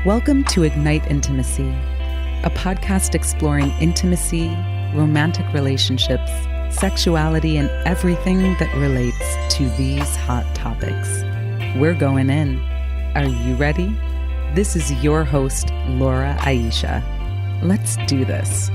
Welcome to Ignite Intimacy, a podcast exploring intimacy, romantic relationships, sexuality, and everything that relates to these hot topics. We're going in. Are you ready? This is your host, Laura Aisha. Let's do this.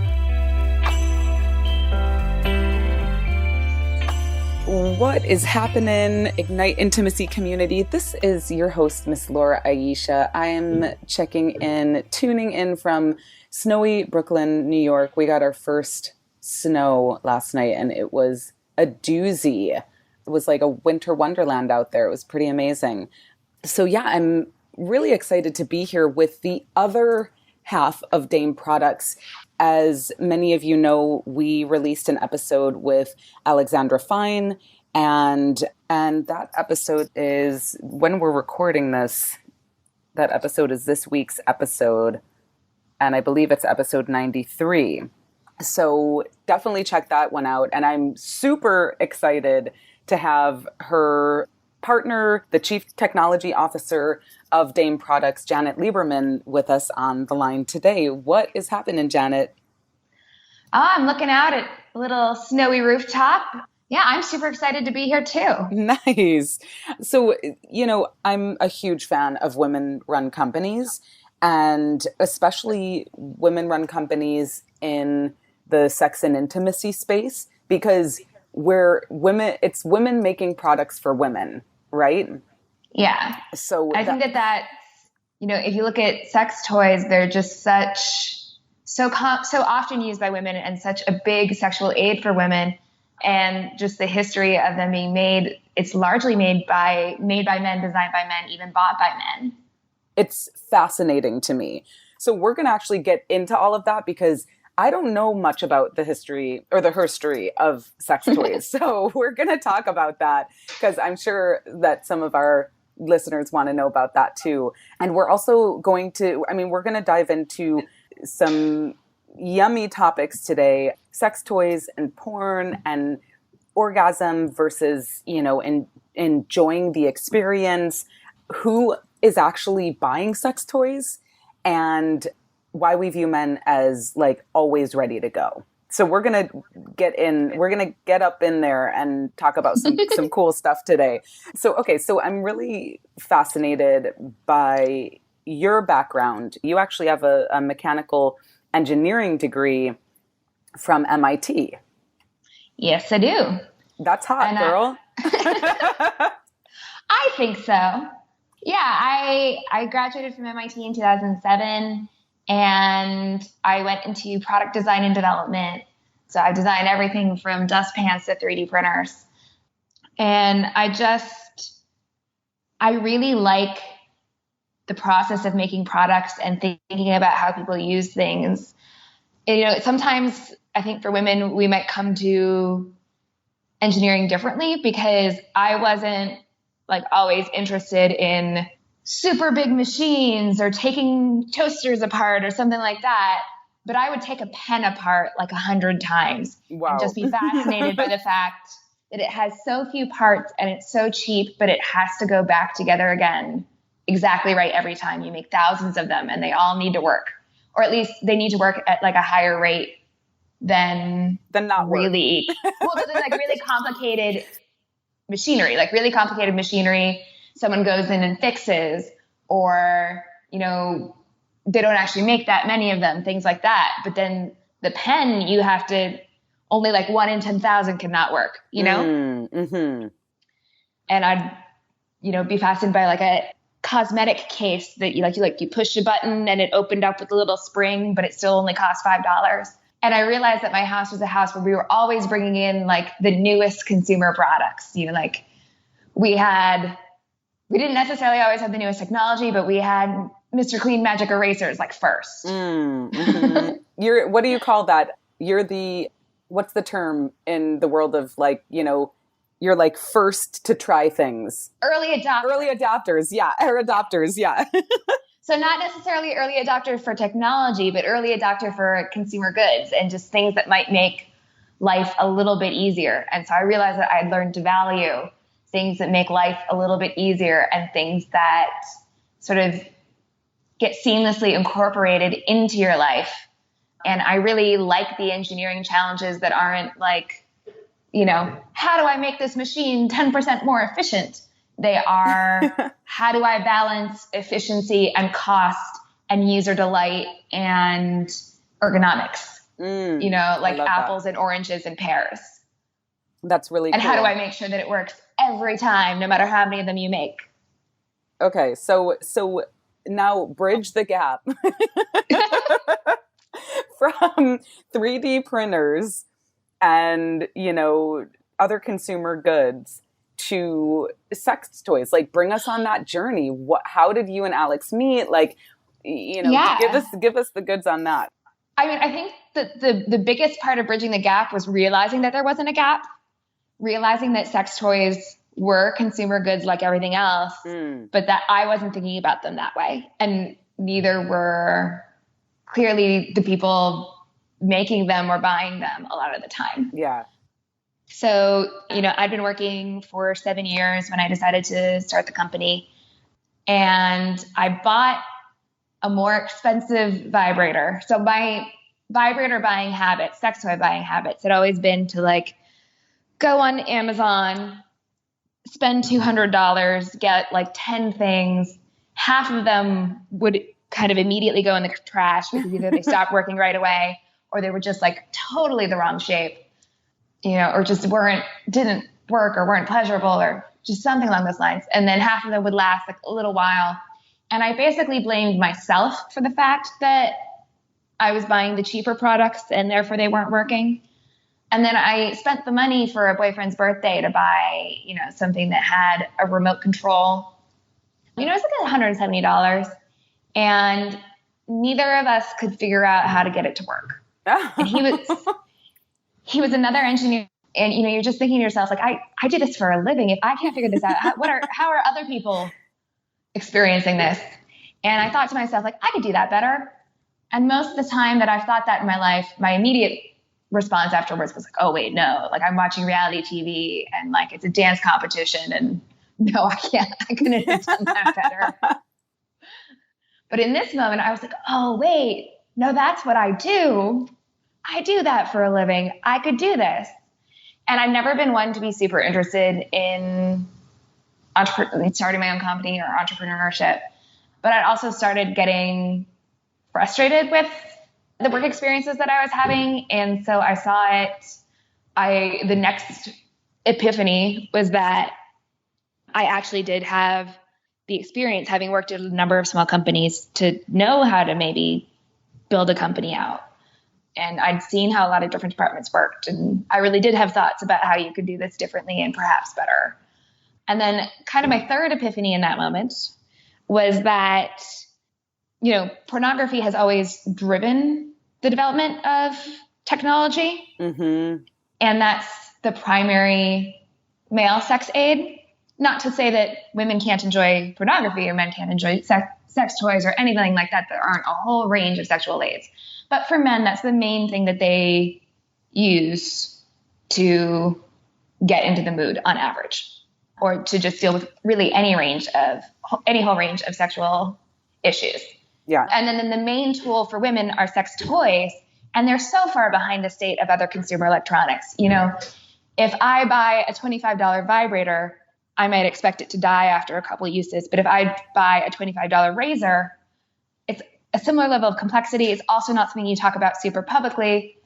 What is happening, Ignite Intimacy community? This is your host, Miss Laura Aisha. I am tuning in from snowy Brooklyn, New York. We got our first snow last night and it was a doozy. It was like a winter wonderland out there. It was pretty amazing. So yeah, I'm really excited to be here with the other half of Dame Products. As many of you know, we released an episode with Alexandra Fine, and that episode is, when we're recording this, that episode is this week's episode, and I believe it's episode 93. So definitely check that one out, and I'm super excited to have her partner, the Chief Technology Officer of Dame Products, Janet Lieberman, with us on the line today. What is happening, Janet? Oh, I'm looking out at a little snowy rooftop. Yeah, I'm super excited to be here too. Nice. So, I'm a huge fan of women-run companies, and especially women-run companies in the sex and intimacy space, because it's women making products for women, right? Yeah. So I think that if you look at sex toys, they're just so often used by women and such a big sexual aid for women, and just the history of them being made, it's largely made by men, designed by men, even bought by men. It's fascinating to me. So we're going to actually get into all of that because I don't know much about the history or the herstory of sex toys. So we're going to talk about that because I'm sure that some of our listeners want to know about that too. And we're also we're going to dive into some yummy topics today: sex toys and porn, and orgasm versus, enjoying the experience, who is actually buying sex toys, and why we view men as like always ready to go. So we're going to get up in there and talk about some cool stuff today. So I'm really fascinated by your background. You actually have a mechanical engineering degree from MIT. Yes, I do. That's hot, girl. I think so. Yeah, I graduated from MIT in 2007, and I went into product design and development. So I designed everything from dustpans to 3D printers. And I really like the process of making products and thinking about how people use things. And, sometimes I think for women, we might come to engineering differently, because I wasn't like always interested in super big machines or taking toasters apart or something like that. But I would take a pen apart like 100 times. Wow. And just be fascinated by the fact that it has so few parts and it's so cheap, but it has to go back together again exactly right every time. You make thousands of them and they all need to work, or at least they need to work at like a higher rate than not really. Well, there's like really complicated machinery, someone goes in and fixes, or, they don't actually make that many of them, things like that. But then the pen, you have to, only like 1 in 10,000 cannot work, Mm-hmm. And I'd, be fascinated by like a cosmetic case that you push a button and it opened up with a little spring, but it still only cost $5. And I realized that my house was a house where we were always bringing in like the newest consumer products. We didn't necessarily always have the newest technology, but we had Mr. Clean Magic erasers like first. Mm-hmm. What do you call that? What's the term in the world of like, you're like first to try things. Early adopters. Yeah. Adopters. Yeah. So not necessarily early adopter for technology, but early adopter for consumer goods and just things that might make life a little bit easier. And so I realized that I'd learned to value things that make life a little bit easier and things that sort of get seamlessly incorporated into your life. And I really like the engineering challenges that aren't like, how do I make this machine 10% more efficient? They are, how do I balance efficiency and cost and user delight and ergonomics? Like apples and oranges and pears. That's really cool. And how do I make sure that it works every time, no matter how many of them you make? Okay, so now bridge the gap from 3D printers and, other consumer goods to sex toys. Like, bring us on that journey. How did you and Alex meet? Like, give us the goods on that. I mean, I think that the biggest part of bridging the gap was realizing that there wasn't a gap, realizing that sex toys were consumer goods like everything else, but that I wasn't thinking about them that way. And neither were clearly the people making them or buying them a lot of the time. Yeah. So, I'd been working for 7 years when I decided to start the company, and I bought a more expensive vibrator. So my vibrator buying habits, sex toy buying habits, had always been to like go on Amazon, spend $200, get like 10 things. Half of them would kind of immediately go in the trash because either they stopped working right away or they were just like totally the wrong shape, or just didn't work or weren't pleasurable or just something along those lines. And then half of them would last like a little while. And I basically blamed myself for the fact that I was buying the cheaper products and therefore they weren't working. And then I spent the money for a boyfriend's birthday to buy, something that had a remote control. It was like $170. And neither of us could figure out how to get it to work. And he was another engineer. And, you're just thinking to yourself, like, I do this for a living. If I can't figure this out, how are other people experiencing this? And I thought to myself, like, I could do that better. And most of the time that I've thought that in my life, my immediate response afterwards was like, oh, wait, no, like I'm watching reality TV and like it's a dance competition. And no, I couldn't have done that better. But in this moment, I was like, oh, wait, no, that's what I do. I do that for a living. I could do this. And I've never been one to be super interested in starting my own company or entrepreneurship. But I'd also started getting frustrated with the work experiences that I was having. And so I saw it. The next epiphany was that I actually did have the experience, having worked at a number of small companies, to know how to maybe build a company out. And I'd seen how a lot of different departments worked. And I really did have thoughts about how you could do this differently and perhaps better. And then kind of my third epiphany in that moment was that, pornography has always driven the development of technology. Mm-hmm. And that's the primary male sex aid. Not to say that women can't enjoy pornography or men can't enjoy sex toys or anything like that. There aren't a whole range of sexual aids. But for men, that's the main thing that they use to get into the mood on average, or to just deal with really any whole range of sexual issues. Yeah. And then the main tool for women are sex toys, and they're so far behind the state of other consumer electronics. If I buy a $25 vibrator, I might expect it to die after a couple of uses. But if I buy a $25 razor, it's a similar level of complexity. It's also not something you talk about super publicly,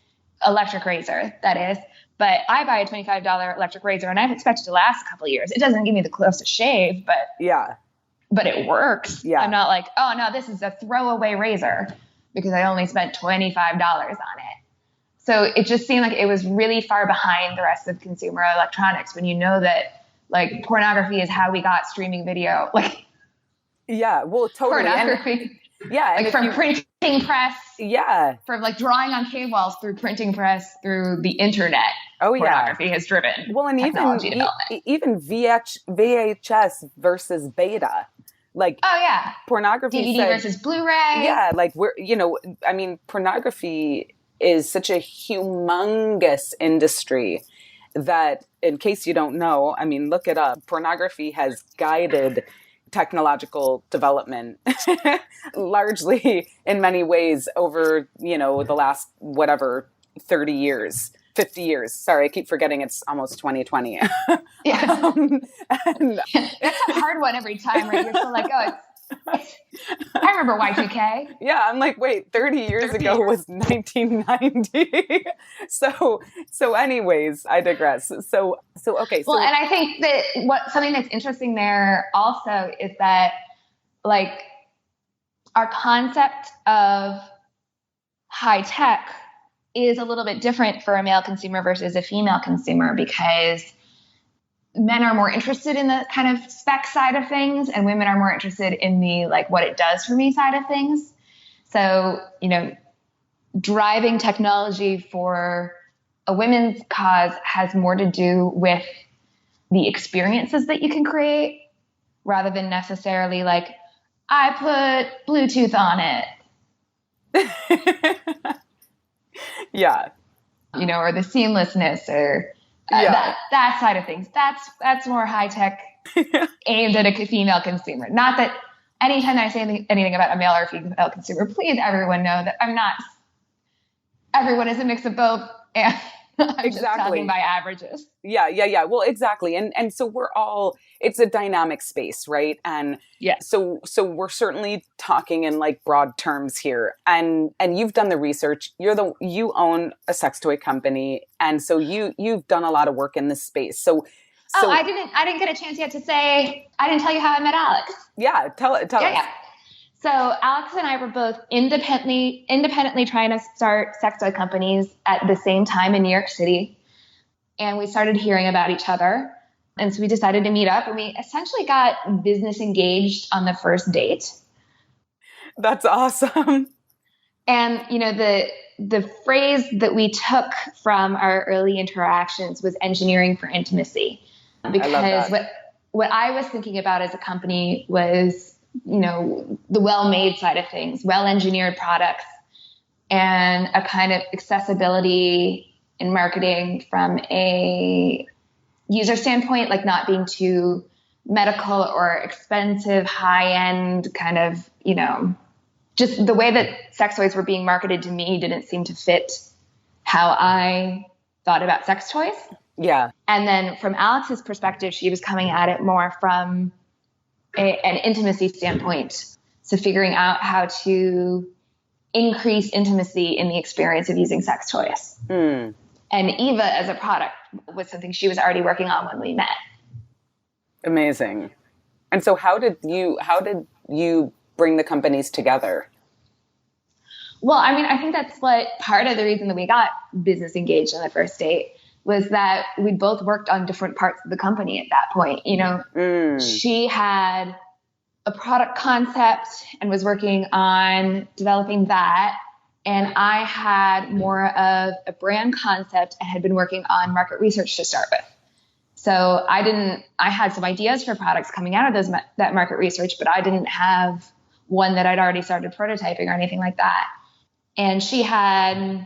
electric razor, that is. But I buy a $25 electric razor and I expect it to last a couple of years. It doesn't give me the closest shave, but it works. Yeah. I'm not like, oh no, this is a throwaway razor because I only spent $25 on it. So it just seemed like it was really far behind the rest of consumer electronics when you know that like pornography is how we got streaming video. Like, yeah, well, totally. Pornography. Yeah. Like from printing press. Yeah. From like drawing on cave walls through printing press, through the internet. Oh, yeah. Pornography has driven technology development. Even VHS versus beta. Like, oh, yeah. Pornography DVD versus Blu-ray. Yeah. Like pornography is such a humongous industry that, in case you don't know, look it up. Pornography has guided technological development, largely in many ways over, the last, 30 years, 50 years. Sorry, I keep forgetting it's almost 2020. Yeah. That's a hard one every time, right? You're still like, I remember Y2K. Yeah, I'm like, wait, 30 years ago was 1990. So anyways, I digress. So okay. Well, and I think that something that's interesting there also is that like our concept of high tech is a little bit different for a male consumer versus a female consumer, because men are more interested in the kind of spec side of things and women are more interested in the like what it does for me side of things. So, driving technology for a women's cause has more to do with the experiences that you can create rather than necessarily like, I put Bluetooth on it. Yeah. Or the seamlessness or that side of things. That's more high tech aimed at a female consumer. Not that anytime I say anything about a male or female consumer, please everyone know that I'm not. Everyone is a mix of both, and I'm just talking by averages. Yeah. Well, exactly. And so it's a dynamic space, right? And so we're certainly talking in like broad terms here. And you've done the research. You own a sex toy company. And so you've done a lot of work in this space. So I didn't get a chance yet to say, I didn't tell you how I met Alex. Yeah. Tell us. Yeah. So Alex and I were both independently trying to start sex toy companies at the same time in New York City. And we started hearing about each other. And so we decided to meet up, and we essentially got business engaged on the first date. That's awesome. And, the phrase that we took from our early interactions was engineering for intimacy. Because what I was thinking about as a company was, the well-made side of things, well-engineered products, and a kind of accessibility in marketing from a user standpoint, like not being too medical or expensive, high-end kind of, just the way that sex toys were being marketed to me didn't seem to fit how I thought about sex toys. Yeah. And then from Alex's perspective, she was coming at it more from an intimacy standpoint. So figuring out how to increase intimacy in the experience of using sex toys. Mm. And Eva as a product was something she was already working on when we met. Amazing. And so how did you bring the companies together? Well, I think that's what part of the reason that we got business engaged on the first date was that we both worked on different parts of the company at that point. She had a product concept and was working on developing that. And I had more of a brand concept and had been working on market research to start with. So I had some ideas for products coming out of that market research, but I didn't have one that I'd already started prototyping or anything like that. And she had,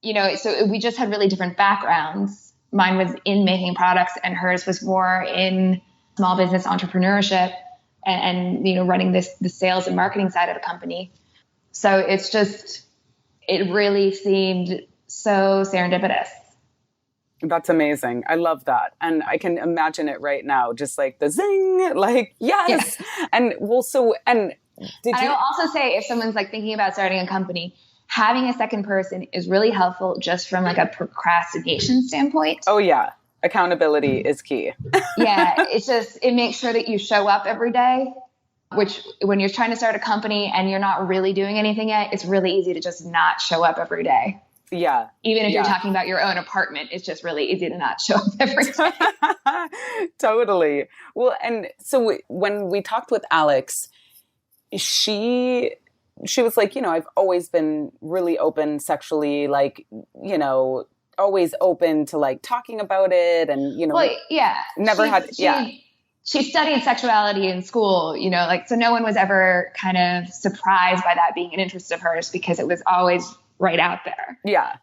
so we just had really different backgrounds. Mine was in making products and hers was more in small business entrepreneurship and running the sales and marketing side of the company. So it really seemed so serendipitous. That's amazing. I love that. And I can imagine it right now, just like the zing, like, yes. Yeah. And well, I'll also say if someone's like thinking about starting a company, having a second person is really helpful just from like a procrastination standpoint. Oh yeah. Accountability is key. Yeah. It makes sure that you show up every day, which when you're trying to start a company and you're not really doing anything yet, it's really easy to just not show up every day. Yeah. Even if you're talking about your own apartment, it's just really easy to not show up every day. Totally. Well, and so when we talked with Alex, she was like, I've always been really open sexually, like, always open to like talking about it and, She studied sexuality in school, so no one was ever kind of surprised by that being an interest of hers because it was always right out there. Yeah.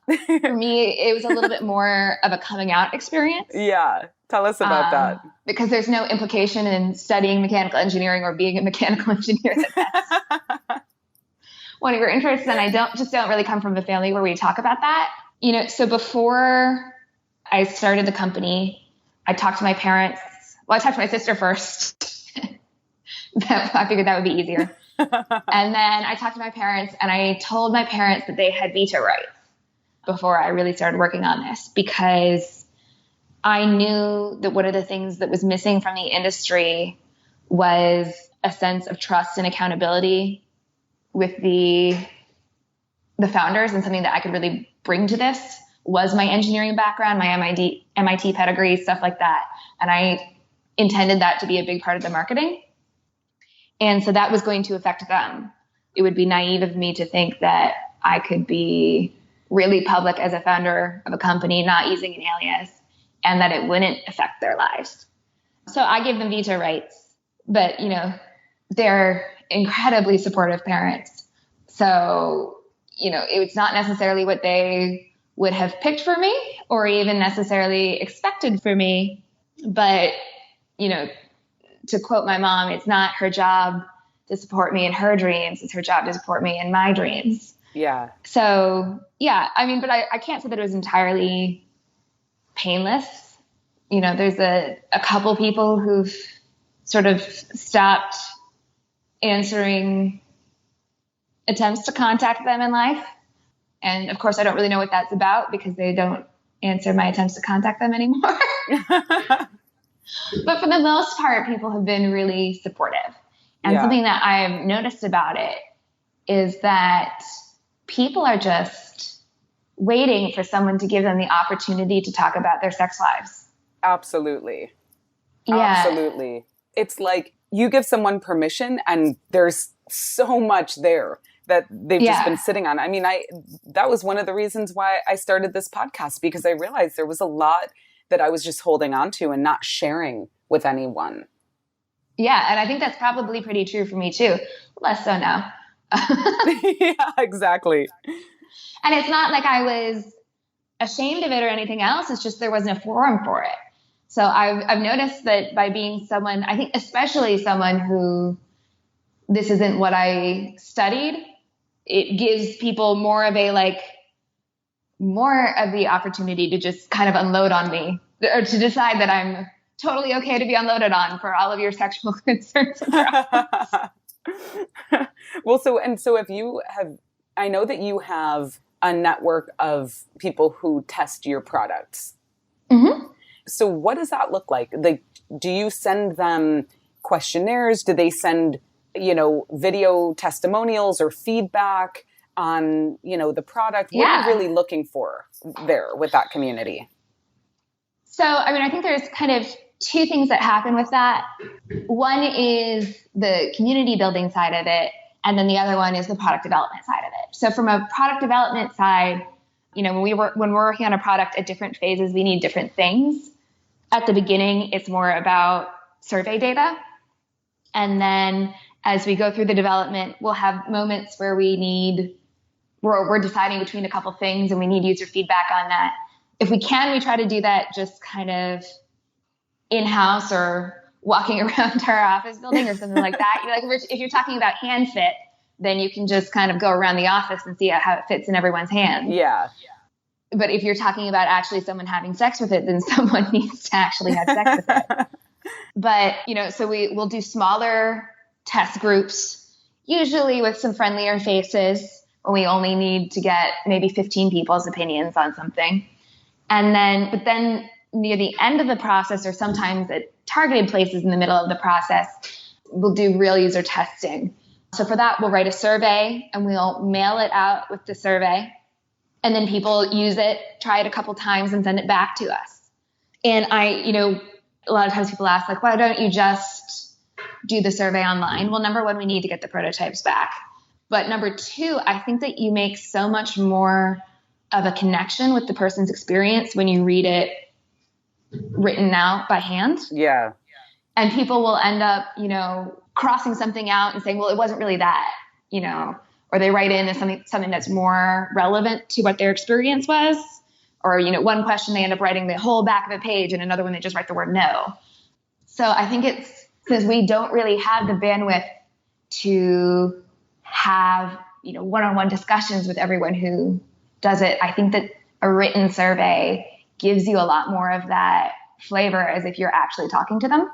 For me, it was a little bit more of a coming out experience. Yeah. Tell us about that. Because there's no implication in studying mechanical engineering or being a mechanical engineer that's one of your interests. And I don't really come from a family where we talk about that. So before I started the company, I talked to my parents. Well, I talked to my sister first. I figured that would be easier. And then I talked to my parents, and I told my parents that they had veto rights before I really started working on this, because I knew that one of the things that was missing from the industry was a sense of trust and accountability with the founders, and something that I could really bring to this was my engineering background, my MIT pedigree, stuff like that. And I intended that to be a big part of the marketing. And so that was going to affect them. It would be naive of me to think that I could be really public as a founder of a company, not using an alias, and that it wouldn't affect their lives. So I gave them veto rights, but they're incredibly supportive parents. So, it's not necessarily what they would have picked for me or even necessarily expected for me. But, to quote my mom, it's not her job to support me in her dreams. It's her job to support me in my dreams. Yeah. So, yeah, but I can't say that it was entirely painless. There's a couple people who've sort of stopped answering attempts to contact them in life. And of course, I don't really know what that's about, because they don't answer my attempts to contact them anymore. But for the most part, people have been really supportive. And something that I've noticed about it is that people are just waiting for someone to give them the opportunity to talk about their sex lives. Absolutely. Yeah. Absolutely. It's like you give someone permission and there's so much there that they've just been sitting on. That was one of the reasons why I started this podcast, because I realized there was a lot that I was just holding on to and not sharing with anyone. Yeah. And I think that's probably pretty true for me too. Less so now. Yeah, exactly. And it's not like I was ashamed of it or anything else. It's just there wasn't a forum for it. So I've noticed that by being someone, I think especially someone who this isn't what I studied, it gives people more of the opportunity to just kind of unload on me, or to decide that I'm totally okay to be unloaded on for all of your sexual concerns. Well, so if you have, I know that you have a network of people who test your products. Mm-hmm. So what does that look like? Do you send them questionnaires? Do they send, video testimonials or feedback on, the product? What are you really looking for there with that community? So, I think there's kind of two things that happen with that. One is the community building side of it, and then the other one is the product development side of it. So from a product development side, when we're working on a product at different phases, we need different things. At the beginning, it's more about survey data. And then as we go through the development, we'll have moments where we're deciding between a couple things and we need user feedback on that. If we can, we try to do that just kind of in-house or walking around our office building or something like that. If you're talking about hand fit, then you can just kind of go around the office and see how it fits in everyone's hands. Yeah. But if you're talking about actually someone having sex with it, then someone needs to actually have sex with it. But, so we'll do smaller test groups, usually with some friendlier faces, when we only need to get maybe 15 people's opinions on something. But then near the end of the process, or sometimes at targeted places in the middle of the process, we'll do real user testing. So for that, we'll write a survey and we'll mail it out with the survey. And then people use it, try it a couple times, and send it back to us. And a lot of times people ask, why don't you just do the survey online? Well, number one, we need to get the prototypes back. But number two, I think that you make so much more of a connection with the person's experience when you read it written out by hand. Yeah. And people will end up, crossing something out and saying, well, it wasn't really that, or they write in something that's more relevant to what their experience was. Or, one question they end up writing the whole back of a page, and another one they just write the word no. So I think it's because we don't really have the bandwidth to have, one-on-one discussions with everyone who does it. I think that a written survey gives you a lot more of that flavor as if you're actually talking to them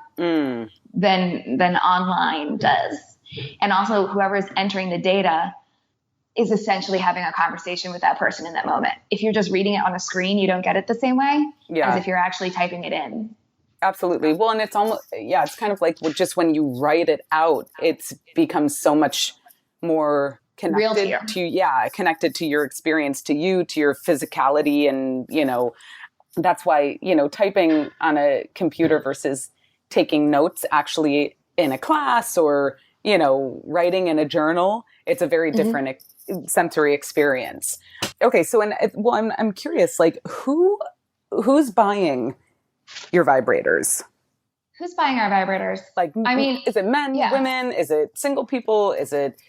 than online does. And also whoever's entering the data is essentially having a conversation with that person in that moment. If you're just reading it on a screen, you don't get it the same way as if you're actually typing it in. Absolutely. Well, and it's almost, it's kind of like just when you write it out, it's becomes so much more connected connected to your experience, to you, to your physicality. And, that's why, typing on a computer versus taking notes actually in a class or, writing in a journal, it's a very different sensory experience. Okay. So, I'm curious, like who's buying your vibrators? Who's buying our vibrators? Like, I mean, is it men, women? Is it single people? Is it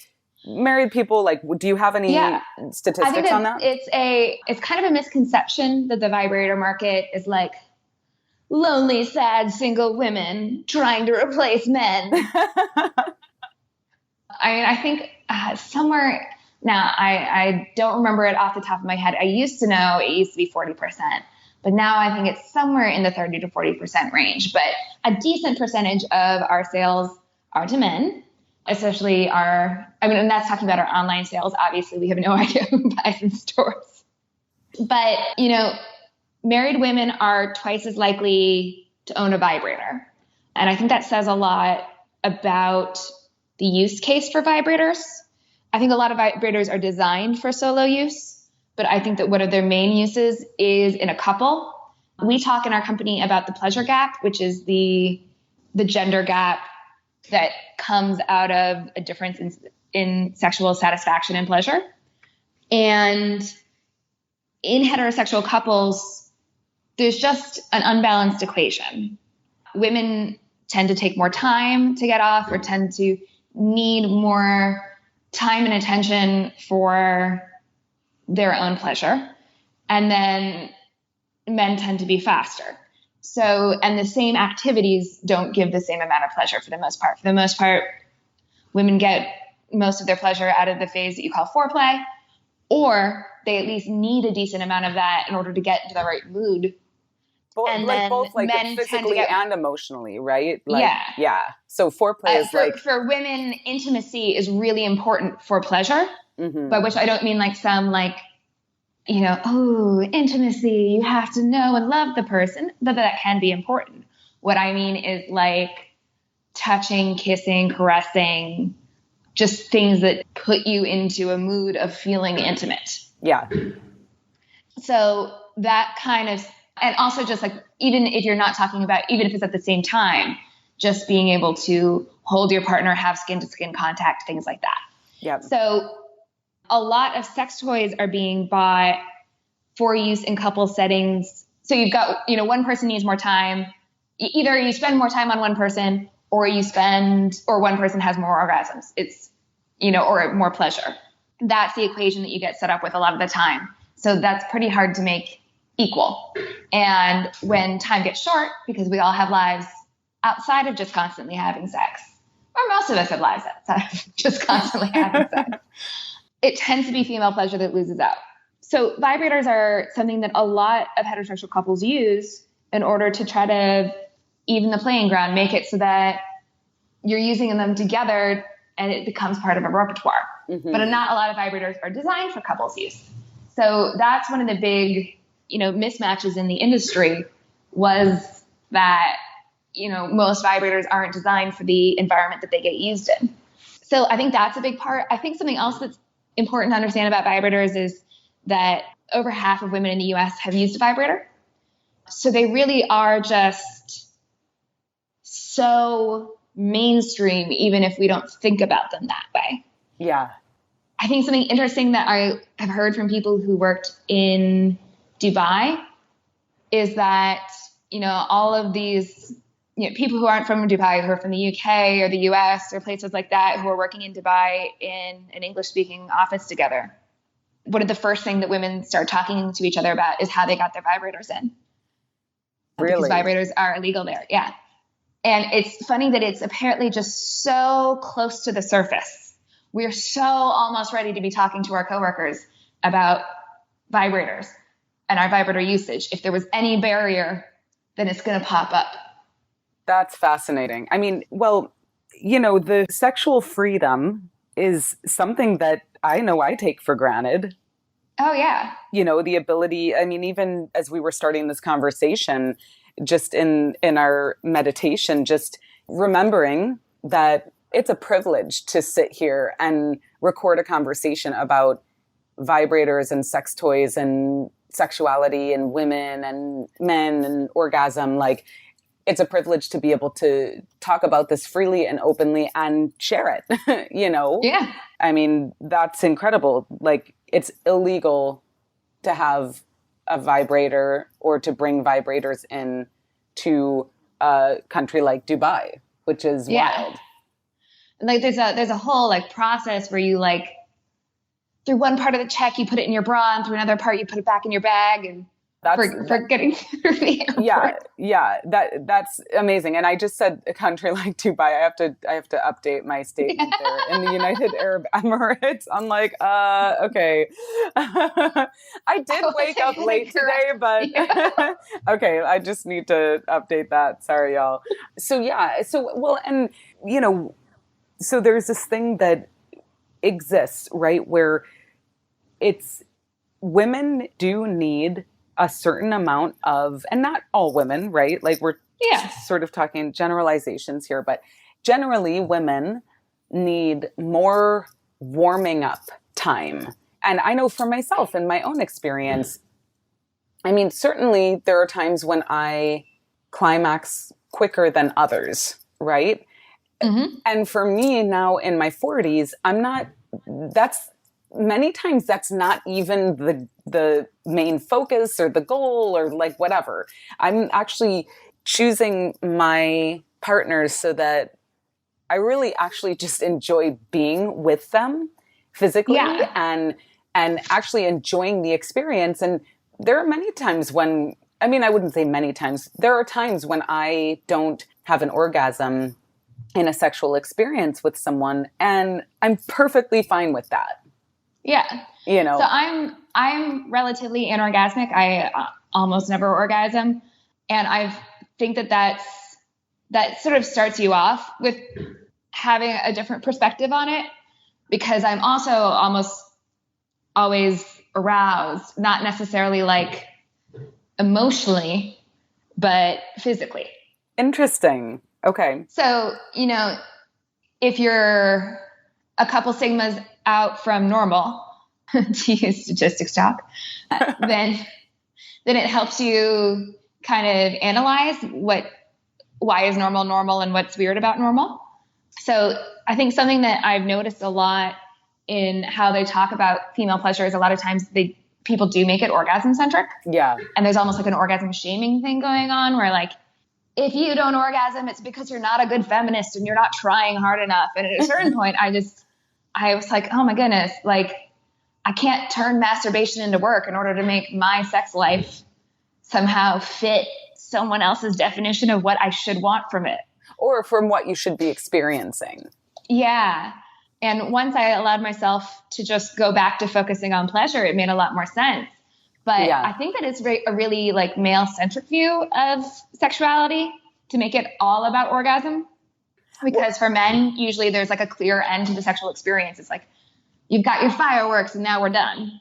married people? Like, do you have any statistics on that? It's kind of a misconception that the vibrator market is like lonely, sad, single women trying to replace men. I mean, I think somewhere now, I don't remember it off the top of my head. I used to know it used to be 40%. But now I think it's somewhere in the 30 to 40% range. But a decent percentage of our sales are to men, especially and that's talking about our online sales. Obviously, we have no idea who buys in stores. But, married women are twice as likely to own a vibrator. And I think that says a lot about the use case for vibrators. I think a lot of vibrators are designed for solo use. But I think that one of their main uses is in a couple. We talk in our company about the pleasure gap, which is the gender gap that comes out of a difference in sexual satisfaction and pleasure. And in heterosexual couples, there's just an unbalanced equation. Women tend to take more time to get off or tend to need more time and attention for their own pleasure. And then men tend to be faster. So, and the same activities don't give the same amount of pleasure for the most part. For the most part, women get most of their pleasure out of the phase that you call foreplay, or they at least need a decent amount of that in order to get into the right mood. Both men physically and emotionally, right? So foreplay is for women, intimacy is really important for pleasure. By which I don't mean like some intimacy, you have to know and love the person, but that can be important. What I mean is like touching, kissing, caressing, just things that put you into a mood of feeling intimate. Yeah. So that kind of, and also just like, even if you're not talking about, even if it's at the same time, just being able to hold your partner, have skin to skin contact, things like that. Yeah. So a lot of sex toys are being bought for use in couple settings. So you've got, one person needs more time. Either you spend more time on one person or one person has more orgasms. It's, or more pleasure. That's the equation that you get set up with a lot of the time. So that's pretty hard to make equal. And when time gets short, because we all have lives outside of just constantly having sex, or most of us have lives outside of just constantly having sex, it tends to be female pleasure that loses out. So vibrators are something that a lot of heterosexual couples use in order to try to even the playing ground, make it so that you're using them together and it becomes part of a repertoire. But not a lot of vibrators are designed for couples use. So that's one of the big, mismatches in the industry was that, most vibrators aren't designed for the environment that they get used in. So I think that's a big part. I think something else that's important to understand about vibrators is that over half of women in the US have used a vibrator. So they really are just so mainstream, even if we don't think about them that way. Yeah. I think something interesting that I have heard from people who worked in Dubai is that, all of these people who aren't from Dubai, who are from the UK or the US or places like that, who are working in Dubai in an English speaking office together, one of the first things that women start talking to each other about is how they got their vibrators in. Really? Because vibrators are illegal there. Yeah. And it's funny that it's apparently just so close to the surface. We're so almost ready to be talking to our coworkers about vibrators and our vibrator usage. If there was any barrier, then it's going to pop up. That's fascinating. I mean, well, the sexual freedom is something that I know I take for granted. Oh, yeah. The ability, I mean, even as we were starting this conversation, just in our meditation, just remembering that it's a privilege to sit here and record a conversation about vibrators and sex toys and sexuality and women and men and orgasm. Like, it's a privilege to be able to talk about this freely and openly and share it, Yeah. I mean, that's incredible. Like, it's illegal to have a vibrator or to bring vibrators in to a country like Dubai, which is wild. Like there's a whole like process where you like through one part of the check you put it in your bra and through another part you put it back in your bag and for getting through the airport. Yeah, that's amazing. And I just said a country like Dubai. I have to update my statement there. In the United Arab Emirates, I'm like, okay. I did wake up late today, but okay, I just need to update that. Sorry, y'all. So yeah, and so there's this thing that exists, right, where it's women do need a certain amount of, and not all women, right? Like we're sort of talking generalizations here, but generally women need more warming up time. And I know for myself in my own experience, I mean, certainly there are times when I climax quicker than others, right? Mm-hmm. And for me now in my 40s, many times that's not even the main focus or the goal or like whatever. I'm actually choosing my partners so that I really actually just enjoy being with them physically and actually enjoying the experience. And there are many times when, I mean, I wouldn't say many times, there are times when I don't have an orgasm in a sexual experience with someone, and I'm perfectly fine with that. Yeah. So I'm relatively anorgasmic. I almost never orgasm. And I think that sort of starts you off with having a different perspective on it, because I'm also almost always aroused, not necessarily like emotionally, but physically. Interesting. Okay. So, if you're a couple sigmas out from normal, to use statistics talk, then it helps you kind of analyze why is normal and what's weird about normal. So I think something that I've noticed a lot in how they talk about female pleasure is a lot of times people do make it orgasm centric. Yeah. And there's almost like an orgasm shaming thing going on where like, if you don't orgasm, it's because you're not a good feminist and you're not trying hard enough. And at a certain point, I was like, oh my goodness, like I can't turn masturbation into work in order to make my sex life somehow fit someone else's definition of what I should want from it. Or from what you should be experiencing. Yeah. And once I allowed myself to just go back to focusing on pleasure, it made a lot more sense. But I think that it's a really like male-centric view of sexuality to make it all about orgasm. Because for men, usually there's like a clear end to the sexual experience. It's like, you've got your fireworks and now we're done.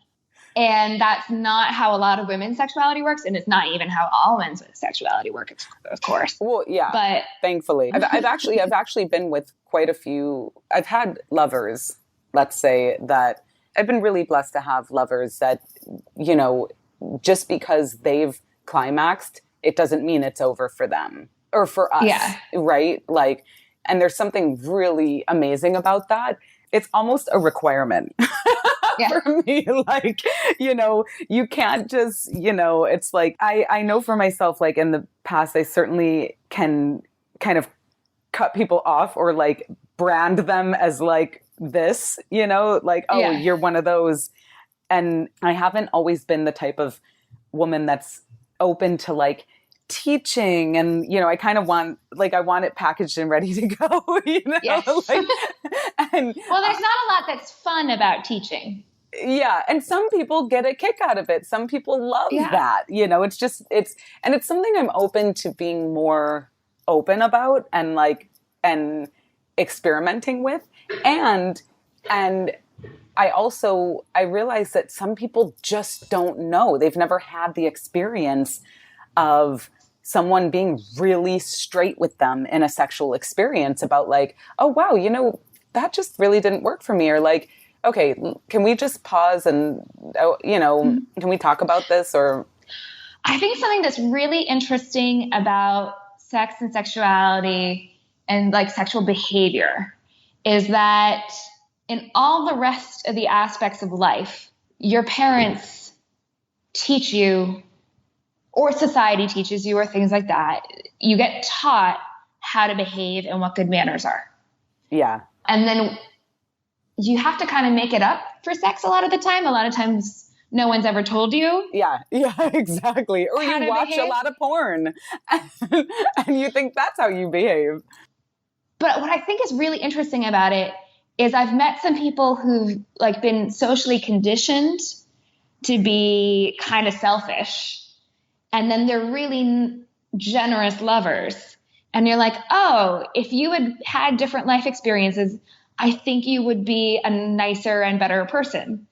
And that's not how a lot of women's sexuality works. And it's not even how all men's sexuality works, of course. Well, yeah, but thankfully. I've actually been with quite a few, I've had lovers, let's say, that I've been really blessed to have lovers that, just because they've climaxed, it doesn't mean it's over for them or for us, right? Like, and there's something really amazing about that. It's almost a requirement for me. Like, you can't just, it's like, I know for myself, like in the past, I certainly can kind of cut people off or like brand them as like this, like, oh, Yeah. you're one of those. And I haven't always been the type of woman that's open to like teaching, and I kind of want, like, I want it packaged and ready to go. Yes. Like, and Well, there's not a lot that's fun about teaching. yeah, and some people get a kick out of it. Some people love that. It's something I'm open to being more open about, and like, and experimenting with. And I realize that some people just don't know. They've never had the experience of someone being really straight with them in a sexual experience about like, oh wow, that just really didn't work for me, or like, okay, can we just pause and, can we talk about this? Or I think something that's really interesting about sex and sexuality and like sexual behavior is that in all the rest of the aspects of life, your parents teach you, or society teaches you, or things like that. You get taught how to behave and what good manners are. Yeah. And then you have to kind of make it up for sex a lot of the time. A lot of times no one's ever told you. Yeah, exactly. Or you watch a lot of porn and you think that's how you behave. But what I think is really interesting about it is I've met some people who've like been socially conditioned to be kind of selfish, and then they're really generous lovers. And you're like, oh, if you had had different life experiences, I think you would be a nicer and better person.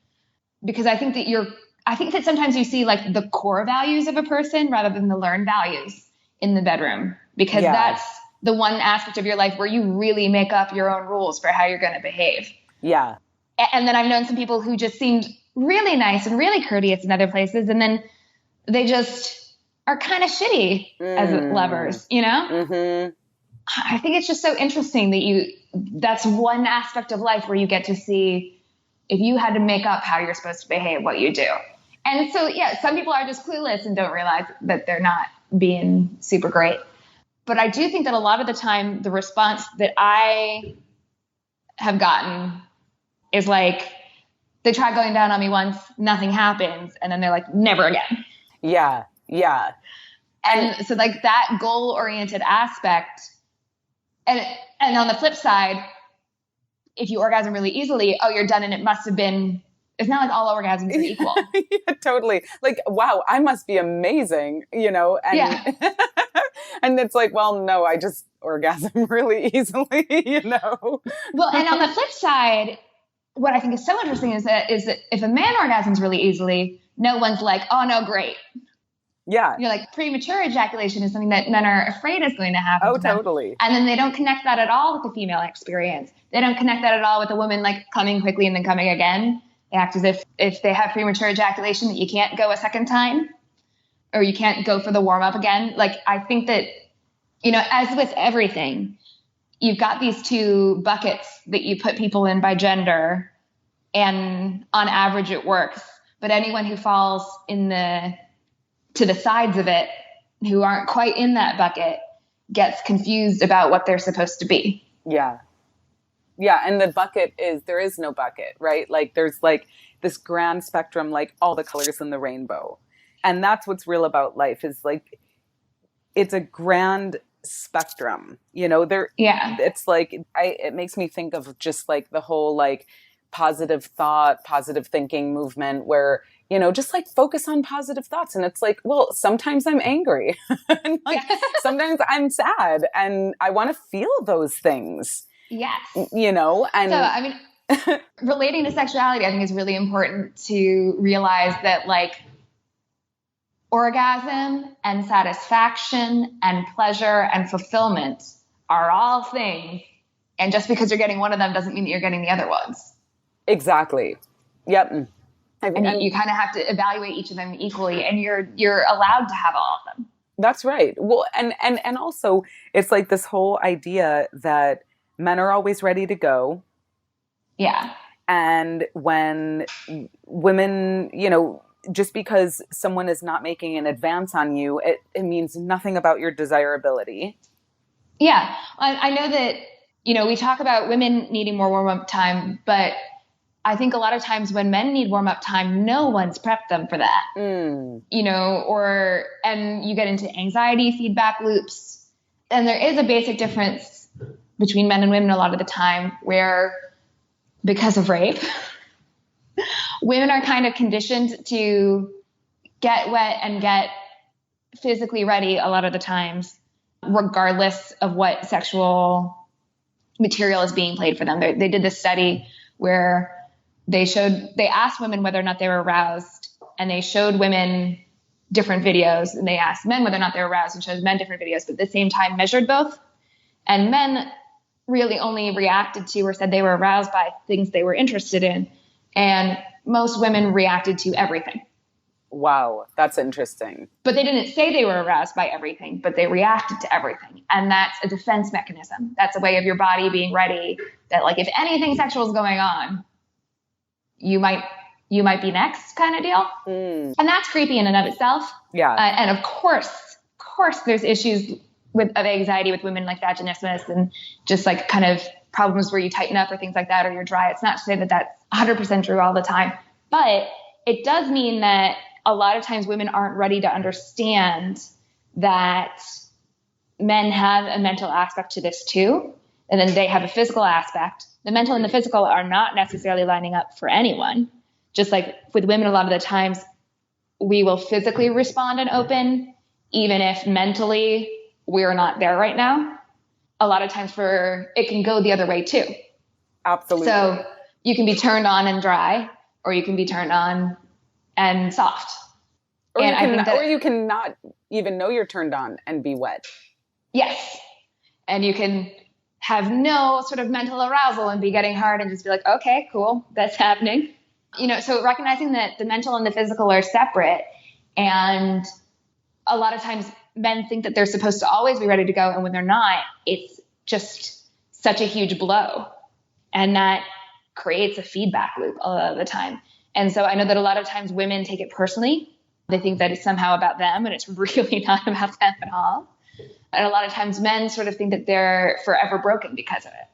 Because I think that sometimes you see like the core values of a person rather than the learned values in the bedroom, because that's the one aspect of your life where you really make up your own rules for how you're going to behave. Yeah. And then I've known some people who just seemed really nice and really courteous in other places, and then they just are kind of shitty as lovers, Mm-hmm. I think it's just so interesting that that's one aspect of life where you get to see, if you had to make up how you're supposed to behave, what you do. And so, yeah, some people are just clueless and don't realize that they're not being super great. But I do think that a lot of the time, the response that I have gotten is like, they try going down on me once, nothing happens, and then they're like, never again. Yeah, yeah. And so like that goal-oriented aspect, and on the flip side, if you orgasm really easily, oh, you're done, and it must have been, it's not like all orgasms are equal. Yeah, totally. Like, wow, I must be amazing, and yeah. And it's like, well, no, I just orgasm really easily, Well, and on the flip side, what I think is so interesting is that if a man orgasms really easily, no one's like, oh no, great. Yeah. Like premature ejaculation is something that men are afraid is going to happen. Oh, to them. totally. And then they don't connect that at all with the female experience. They don't connect that at all with a woman like coming quickly and then coming again. They act as if they have premature ejaculation that you can't go a second time, or you can't go for the warm up again. Like, I think that, as with everything, you've got these two buckets that you put people in by gender, and on average it works. But anyone who falls to the sides of it, who aren't quite in that bucket, gets confused about what they're supposed to be. Yeah. Yeah. And the bucket there is no bucket, right? Like there's like this grand spectrum, like all the colors in the rainbow. And that's what's real about life, is like, it's a grand spectrum, it's like, it makes me think of just like the whole like positive thought, positive thinking movement, where, just like focus on positive thoughts. And it's like, well, sometimes I'm angry and like sometimes I'm sad, and I want to feel those things. Yes. And so, I mean, relating to sexuality, I think is really important to realize that like orgasm and satisfaction and pleasure and fulfillment are all things. And just because you're getting one of them doesn't mean that you're getting the other ones. Exactly. Yep. And you kind of have to evaluate each of them equally, and you're allowed to have all of them. That's right. Well, and also it's like this whole idea that men are always ready to go. Yeah. And when women, just because someone is not making an advance on you, it means nothing about your desirability. Yeah. I know that, we talk about women needing more warm up time, but I think a lot of times when men need warm up time, no one's prepped them for that, and you get into anxiety feedback loops. And there is a basic difference between men and women a lot of the time where, because of rape, women are kind of conditioned to get wet and get physically ready a lot of the times, regardless of what sexual material is being played for them. They did this study where they asked women whether or not they were aroused, and they showed women different videos, and they asked men whether or not they were aroused and showed men different videos, but at the same time measured both. And men really only reacted to or said they were aroused by things they were interested in. And most women reacted to everything. Wow, that's interesting. But they didn't say they were aroused by everything, but they reacted to everything. And that's a defense mechanism. That's a way of your body being ready that, like, if anything sexual is going on, you might be next, kind of deal. And that's creepy in and of itself. Yeah. And of course, there's issues of anxiety with women, like vaginismus and just like kind of problems where you tighten up or things like that, or you're dry. It's not to say that that's 100% true all the time, but it does mean that a lot of times women aren't ready to understand that men have a mental aspect to this too. And then they have a physical aspect. The mental and the physical are not necessarily lining up for anyone. Just like with women, a lot of the times we will physically respond and open, even if mentally we're not there right now. A lot of times it can go the other way too. Absolutely. So you can be turned on and dry, or you can be turned on and soft. Or you can not even know you're turned on and be wet. Yes. And you can have no sort of mental arousal and be getting hard and just be like, okay, cool, that's happening. So recognizing that the mental and the physical are separate. And a lot of times men think that they're supposed to always be ready to go. And when they're not, it's just such a huge blow. And that creates a feedback loop a lot of the time. And so I know that a lot of times women take it personally. They think that it's somehow about them, and it's really not about them at all. And a lot of times men sort of think that they're forever broken because of it.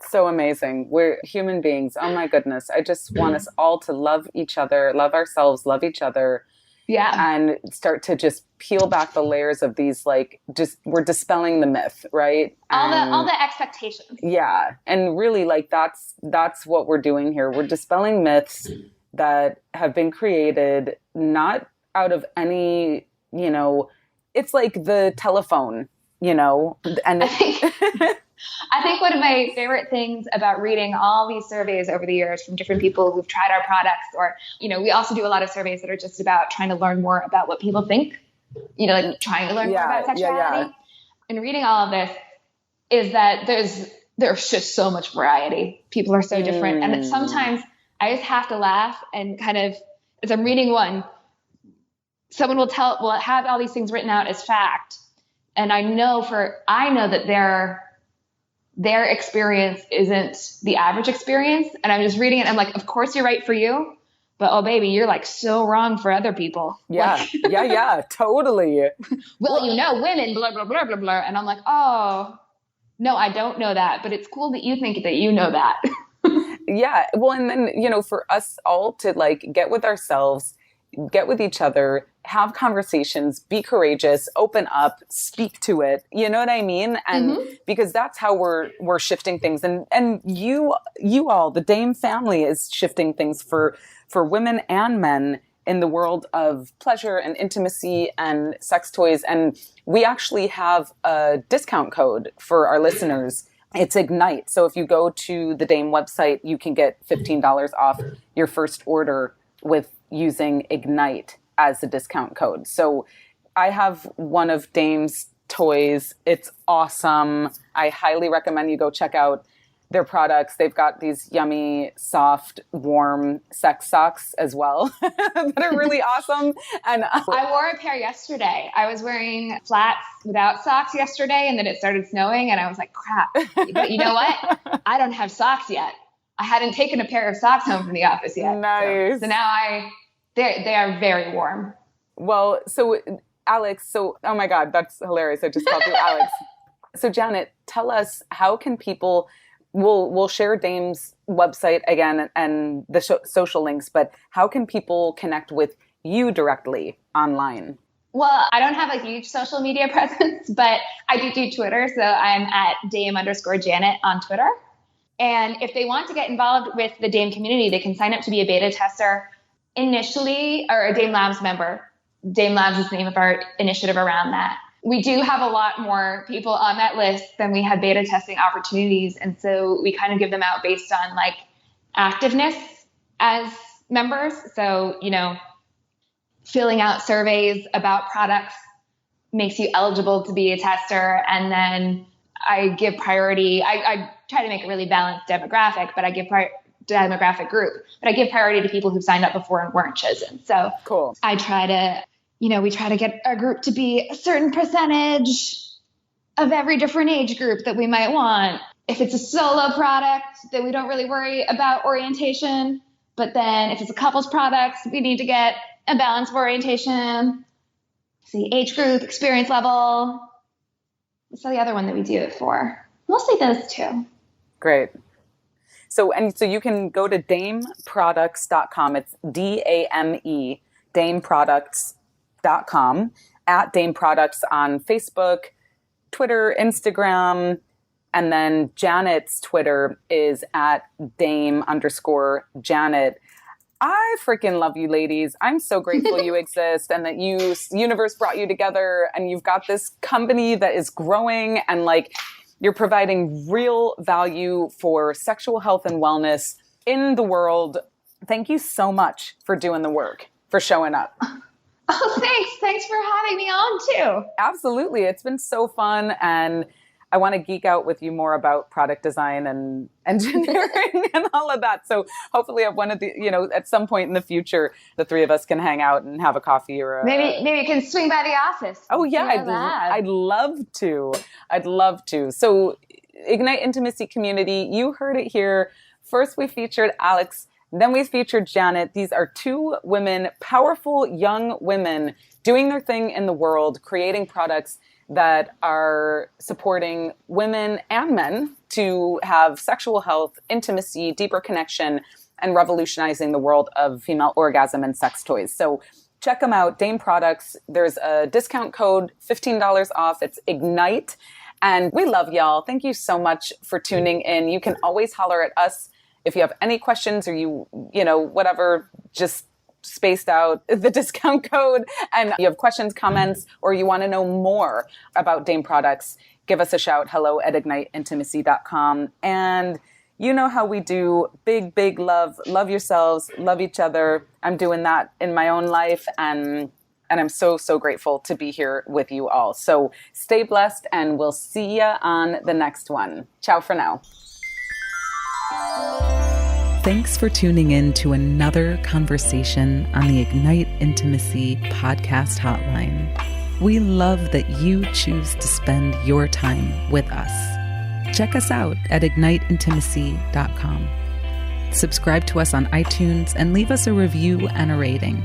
So amazing. We're human beings. Oh my goodness. I just want us all to love each other, love ourselves, love each other. Yeah. And start to just peel back the layers of these, we're dispelling the myth, right? All the expectations. Yeah. And really, that's what we're doing here. We're dispelling myths that have been created not out of any, it's like the telephone, and I think one of my favorite things about reading all these surveys over the years from different people who've tried our products, or, we also do a lot of surveys that are just about trying to learn more about what people think, like trying to learn more about sexuality. Yeah. And reading all of this is that there's just so much variety. People are so different. And sometimes I just have to laugh and kind of, as I'm reading one, someone will have all these things written out as fact. And I know that their experience isn't the average experience. And I'm just reading it. And I'm like, of course you're right for you, but oh baby, you're like so wrong for other people. Yeah. Yeah, totally. Women, blah, blah, blah, blah, blah. And I'm like, oh, no, I don't know that, but it's cool that you think that you know that. Yeah. Well, and then, for us all to get with ourselves, get with each other, have conversations, be courageous, open up, speak to it. You know what I mean? And because that's how we're shifting things. And you all, the Dame family, is shifting things for women and men in the world of pleasure and intimacy and sex toys. And we actually have a discount code for our listeners. It's Ignite. So if you go to the Dame website, you can get $15 off your first order with using Ignite as a discount code. So I have one of Dame's toys. It's awesome. I highly recommend you go check out their products. They've got these yummy, soft, warm sex socks as well that are really awesome. And I wore a pair yesterday. I was wearing flats without socks yesterday, and then it started snowing, and I was like, crap. But you know what? I don't have socks yet. I hadn't taken a pair of socks home from the office yet. Nice. So now they are very warm. Well, so Alex, oh my God, that's hilarious. I just called you Alex. So Janet, tell us, how can people, we'll share Dame's website again and the social links, but how can people connect with you directly online? Well, I don't have a huge social media presence, but I do Twitter. So I'm at Dame_Janet on Twitter. And if they want to get involved with the Dame community, they can sign up to be a beta tester initially, or a Dame Labs member. Dame Labs is the name of our initiative around that. We do have a lot more people on that list than we had beta testing opportunities. And so we kind of give them out based on like activeness as members. So, filling out surveys about products makes you eligible to be a tester. And then I give priority. I try to make a really balanced demographic, but I give demographic group, but I give priority to people who signed up before and weren't chosen. So cool. I try to, we try to get our group to be a certain percentage of every different age group that we might want. If it's a solo product, then we don't really worry about orientation. But then if it's a couples product, we need to get a balance of orientation, see age group, experience level. What's the other one that we do it for? Mostly those two. Great. So you can go to dameproducts.com. It's DAME, dameproducts.com, at Dame Products on Facebook, Twitter, Instagram, and then Janet's Twitter is at Dame_Janet. I freaking love you, ladies. I'm so grateful you exist and that universe brought you together and you've got this company that is growing and like you're providing real value for sexual health and wellness in the world. Thank you so much for doing the work, for showing up. Oh, thanks. Thanks for having me on too. Absolutely. It's been so fun. And I want to geek out with you more about product design and engineering and all of that. So hopefully at one of the, at some point in the future, the three of us can hang out and have a coffee or maybe you can swing by the office. Oh yeah. I'd love to. So Ignite Intimacy Community, you heard it here. First we featured Alex, then we featured Janet. These are two women, powerful young women doing their thing in the world, creating products that are supporting women and men to have sexual health, intimacy, deeper connection, and revolutionizing the world of female orgasm and sex toys. So check them out, Dame Products. There's a discount code, $15 off. It's Ignite. And we love y'all. Thank you so much for tuning in. You can always holler at us if you have any questions or whatever, just spaced out the discount code and you have questions, comments, or you want to know more about Dame Products, give us a shout, hello@igniteintimacy.com. And you know how we do, big, big love yourselves, love each other. I'm doing that in my own life and I'm so, so grateful to be here with you all. So stay blessed and we'll see ya on the next one. Ciao for now. Thanks for tuning in to another conversation on the Ignite Intimacy podcast hotline. We love that you choose to spend your time with us. Check us out at igniteintimacy.com. Subscribe to us on iTunes and leave us a review and a rating.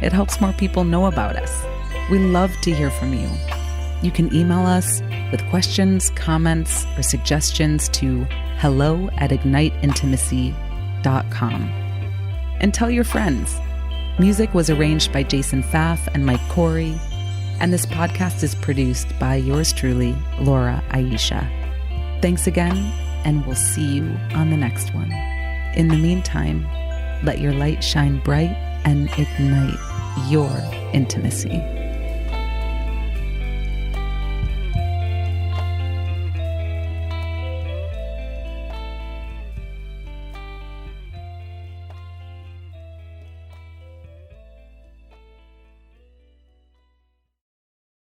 It helps more people know about us. We love to hear from you. You can email us with questions, comments, or suggestions to hello@igniteintimacy.com. And tell your friends. Music was arranged by Jason Pfaff and Mike Corey, and this podcast is produced by yours truly, Laura Aisha. Thanks again, and we'll see you on the next one. In the meantime, let your light shine bright and ignite your intimacy.